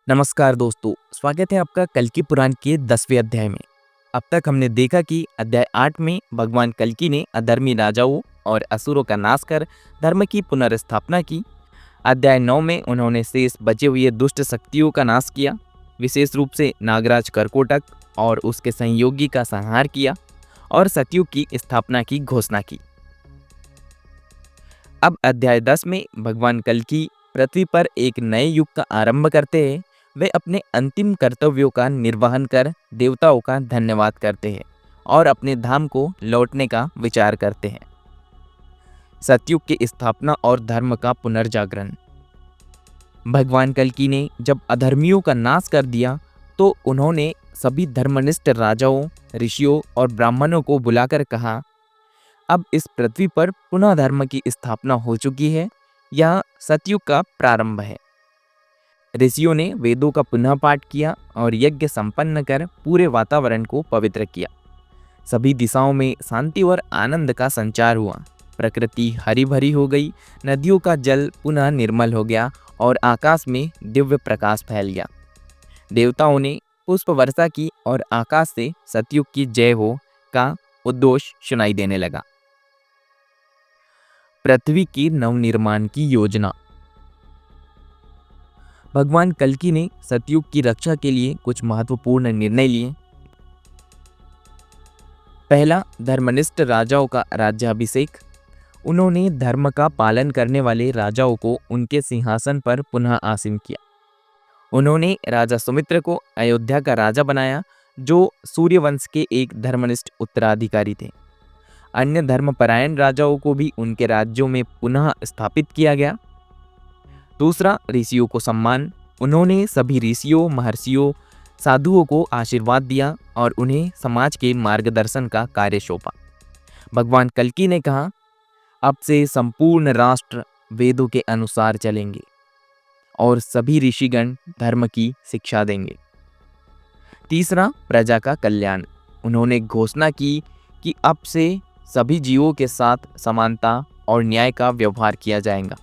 नमस्कार दोस्तों, स्वागत है आपका कल्कि पुराण के 10वें अध्याय में। अब तक हमने देखा कि अध्याय 8 में भगवान कल्कि ने अधर्मी राजाओं और असुरों का नाश कर धर्म की पुनर्स्थापना की। अध्याय 9 में उन्होंने शेष बचे हुए दुष्ट शक्तियों का नाश किया, विशेष रूप से नागराज करकोटक और उसके सहयोगी का संहार किया और सतयुग की स्थापना की घोषणा की। अब अध्याय 10 में भगवान कल्कि पृथ्वी पर एक नए युग का आरंभ करते हैं। वे अपने अंतिम कर्तव्यों का निर्वहन कर देवताओं का धन्यवाद करते हैं और अपने धाम को लौटने का विचार करते हैं। सतयुग की स्थापना और धर्म का पुनर्जागरण। भगवान कल्कि ने जब अधर्मियों का नाश कर दिया तो उन्होंने सभी धर्मनिष्ठ राजाओं, ऋषियों और ब्राह्मणों को बुलाकर कहा, अब इस पृथ्वी पर पुनः धर्म की स्थापना हो चुकी है। यह सतयुग का प्रारंभ है। ऋषियों ने वेदों का पुनः पाठ किया और यज्ञ संपन्न कर पूरे वातावरण को पवित्र किया। सभी दिशाओं में शांति और आनंद का संचार हुआ। प्रकृति हरी भरी हो गई, नदियों का जल पुनः निर्मल हो गया और आकाश में दिव्य प्रकाश फैल गया। देवताओं ने पुष्प वर्षा की और आकाश से सतयुग की जय हो का उद्घोष सुनाई देने लगा। पृथ्वी की नवनिर्माण की योजना। भगवान कल्कि ने सतयुग की रक्षा के लिए कुछ महत्वपूर्ण निर्णय लिए। पहला, धर्मनिष्ठ राजाओं का राज्याभिषेक। उन्होंने धर्म का पालन करने वाले राजाओं को उनके सिंहासन पर पुनः आसीन किया। उन्होंने राजा सुमित्र को अयोध्या का राजा बनाया, जो सूर्यवंश के एक धर्मनिष्ठ उत्तराधिकारी थे। अन्य धर्मपरायण राजाओं को भी उनके राज्यों में पुनः स्थापित किया गया। दूसरा, ऋषियों को सम्मान। उन्होंने सभी ऋषियों, महर्षियों, साधुओं को आशीर्वाद दिया और उन्हें समाज के मार्गदर्शन का कार्य सौंपा। भगवान कल्कि ने कहा, अब से संपूर्ण राष्ट्र वेदों के अनुसार चलेंगे और सभी ऋषिगण धर्म की शिक्षा देंगे। तीसरा, प्रजा का कल्याण। उन्होंने घोषणा की कि अब से सभी जीवों के साथ समानता और न्याय का व्यवहार किया जाएगा।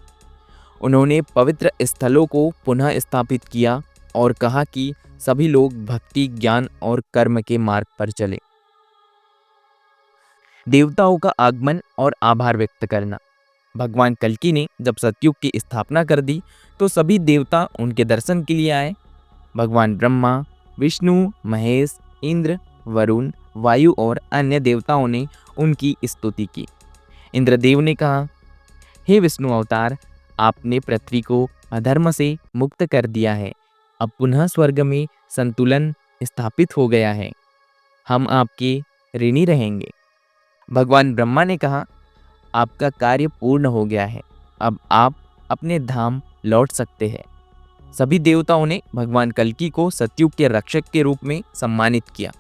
उन्होंने पवित्र स्थलों को पुनः स्थापित किया और कहा कि सभी लोग भक्ति, ज्ञान और कर्म के मार्ग पर चले। देवताओं का आगमन और आभार व्यक्त करना। भगवान कल्कि ने जब सतयुग की स्थापना कर दी तो सभी देवता उनके दर्शन के लिए आए। भगवान ब्रह्मा, विष्णु, महेश, इंद्र, वरुण, वायु और अन्य देवताओं ने उनकी स्तुति की। इंद्रदेव ने कहा, हे विष्णु अवतार, आपने पृथ्वी को अधर्म से मुक्त कर दिया है। अब पुनः स्वर्ग में संतुलन स्थापित हो गया है। हम आपके ऋणी रहेंगे। भगवान ब्रह्मा ने कहा, आपका कार्य पूर्ण हो गया है। अब आप अपने धाम लौट सकते हैं। सभी देवताओं ने भगवान कल्कि को सतयुग के रक्षक के रूप में सम्मानित किया।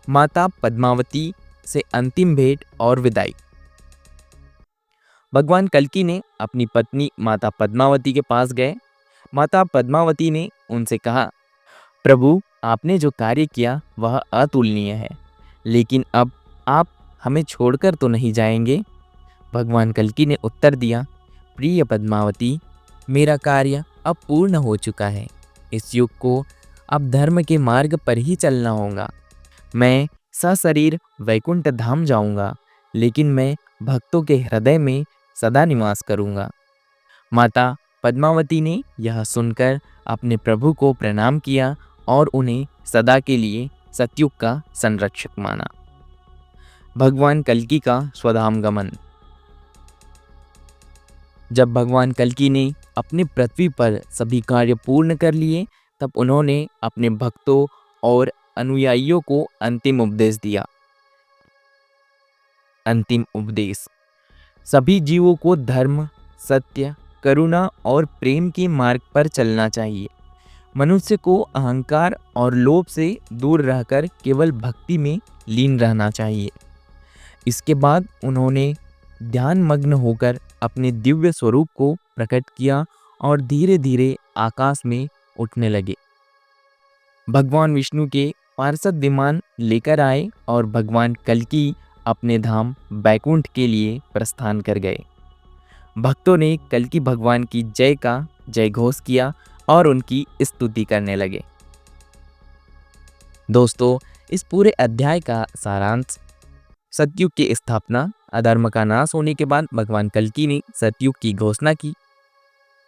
माता पद्मावती से अंतिम भेंट और विदाई। भगवान कल्कि ने अपनी पत्नी माता पद्मावती के पास गए। माता पद्मावती ने उनसे कहा, प्रभु, आपने जो कार्य किया वह अतुलनीय है, लेकिन अब आप हमें छोड़कर तो नहीं जाएंगे। भगवान कल्कि ने उत्तर दिया, प्रिय पद्मावती, मेरा कार्य अब पूर्ण हो चुका है। इस युग को अब धर्म के मार्ग पर ही चलना होगा। मैं सशरीर वैकुंठ धाम जाऊंगा, लेकिन मैं भक्तों के हृदय में सदा निवास करूंगा। माता पद्मावती ने यह सुनकर अपने प्रभु को प्रणाम किया और उन्हें सदा के लिए सतयुग का संरक्षक माना। भगवान कल्कि का स्वधाम गमन। जब भगवान कल्कि ने अपने पृथ्वी पर सभी कार्य पूर्ण कर लिए, तब उन्होंने अपने भक्तों और अनुयायियों को अंतिम उपदेश दिया। अंतिम उपदेश। सभी जीवों को धर्म, सत्य, करुणा और प्रेम के मार्ग पर चलना चाहिए। मनुष्य को अहंकार और लोभ से दूर रहकर केवल भक्ति में लीन रहना चाहिए। इसके बाद उन्होंने ध्यान मग्न होकर अपने दिव्य स्वरूप को प्रकट किया और धीरे धीरे आकाश में उठने लगे। भगवान विष्णु के पार्षद विमान लेकर आए और भगवान कल्कि अपने धाम बैकुंठ के लिए प्रस्थान कर गए। भक्तों ने कल्कि भगवान की जय का जय घोष किया और उनकी स्तुति करने लगे। दोस्तों, इस पूरे अध्याय का सारांश, सतयुग की स्थापना। अधर्म का नाश होने के बाद भगवान कल्कि ने सतयुग की घोषणा की।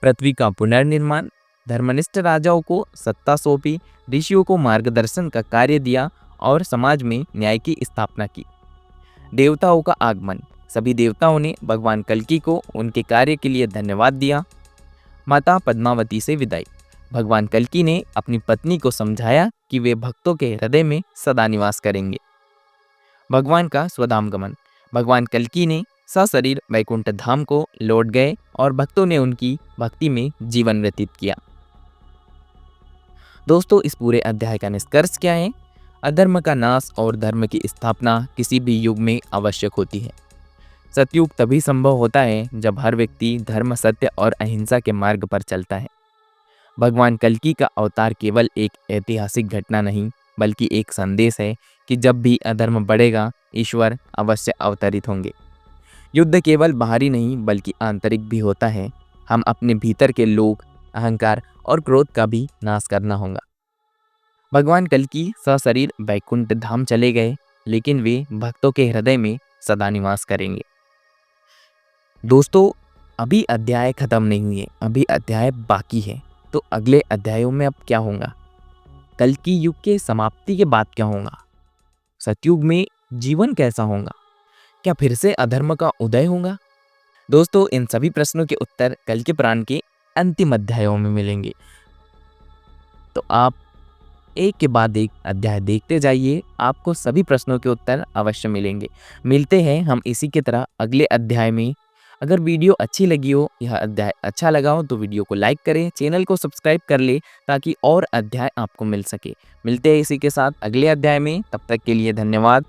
पृथ्वी का पुनर्निर्माण, धर्मनिष्ठ राजाओं को सत्ता सौंपी, ऋषियों को मार्गदर्शन का कार्य दिया और समाज में न्याय की स्थापना की। देवताओं का आगमन, सभी देवताओं ने भगवान कल्कि को उनके कार्य के लिए धन्यवाद दिया। माता पद्मावती से विदाई, भगवान कल्कि ने अपनी पत्नी को समझाया कि वे भक्तों के हृदय में सदा निवास करेंगे। भगवान का स्वधामगमन, भगवान कल्कि ने सशरीर वैकुंठ धाम को लौट गए और भक्तों ने उनकी भक्ति में जीवन व्यतीत किया। दोस्तों, इस पूरे अध्याय का निष्कर्ष क्या है? अधर्म का नाश और धर्म की स्थापना किसी भी युग में आवश्यक होती है। सतयुग तभी संभव होता है जब हर व्यक्ति धर्म, सत्य और अहिंसा के मार्ग पर चलता है। भगवान कल्कि का अवतार केवल एक ऐतिहासिक घटना नहीं, बल्कि एक संदेश है कि जब भी अधर्म बढ़ेगा, ईश्वर अवश्य अवतरित होंगे। युद्ध केवल बाहरी नहीं बल्कि आंतरिक भी होता है। हम अपने भीतर के लोभ, अहंकार और क्रोध का भी नाश करना होगा। भगवान कल्कि सशरीर वैकुंठ धाम चले गए, लेकिन वे भक्तों के हृदय में सदा निवास करेंगे। दोस्तों, अभी अध्याय खत्म नहीं हुए, अभी अध्याय बाकी है। तो अगले अध्यायों में अब क्या होगा? कल्कि युग के समाप्ति के बाद क्या होगा? सतयुग में जीवन कैसा होगा? क्या फिर से अधर्म का उदय होगा? दोस्तों, इन सभी प्रश्नों के उत्तर कल्कि पुराण के अंतिम अध्यायों में मिलेंगे। तो आप एक के बाद एक अध्याय देखते जाइए, आपको सभी प्रश्नों के उत्तर अवश्य मिलेंगे। मिलते हैं हम इसी की तरह अगले अध्याय में। अगर वीडियो अच्छी लगी हो, यह अध्याय अच्छा लगा हो, तो वीडियो को लाइक करें, चैनल को सब्सक्राइब कर ले ताकि और अध्याय आपको मिल सके। मिलते हैं इसी के साथ अगले अध्याय में, तब तक के लिए धन्यवाद।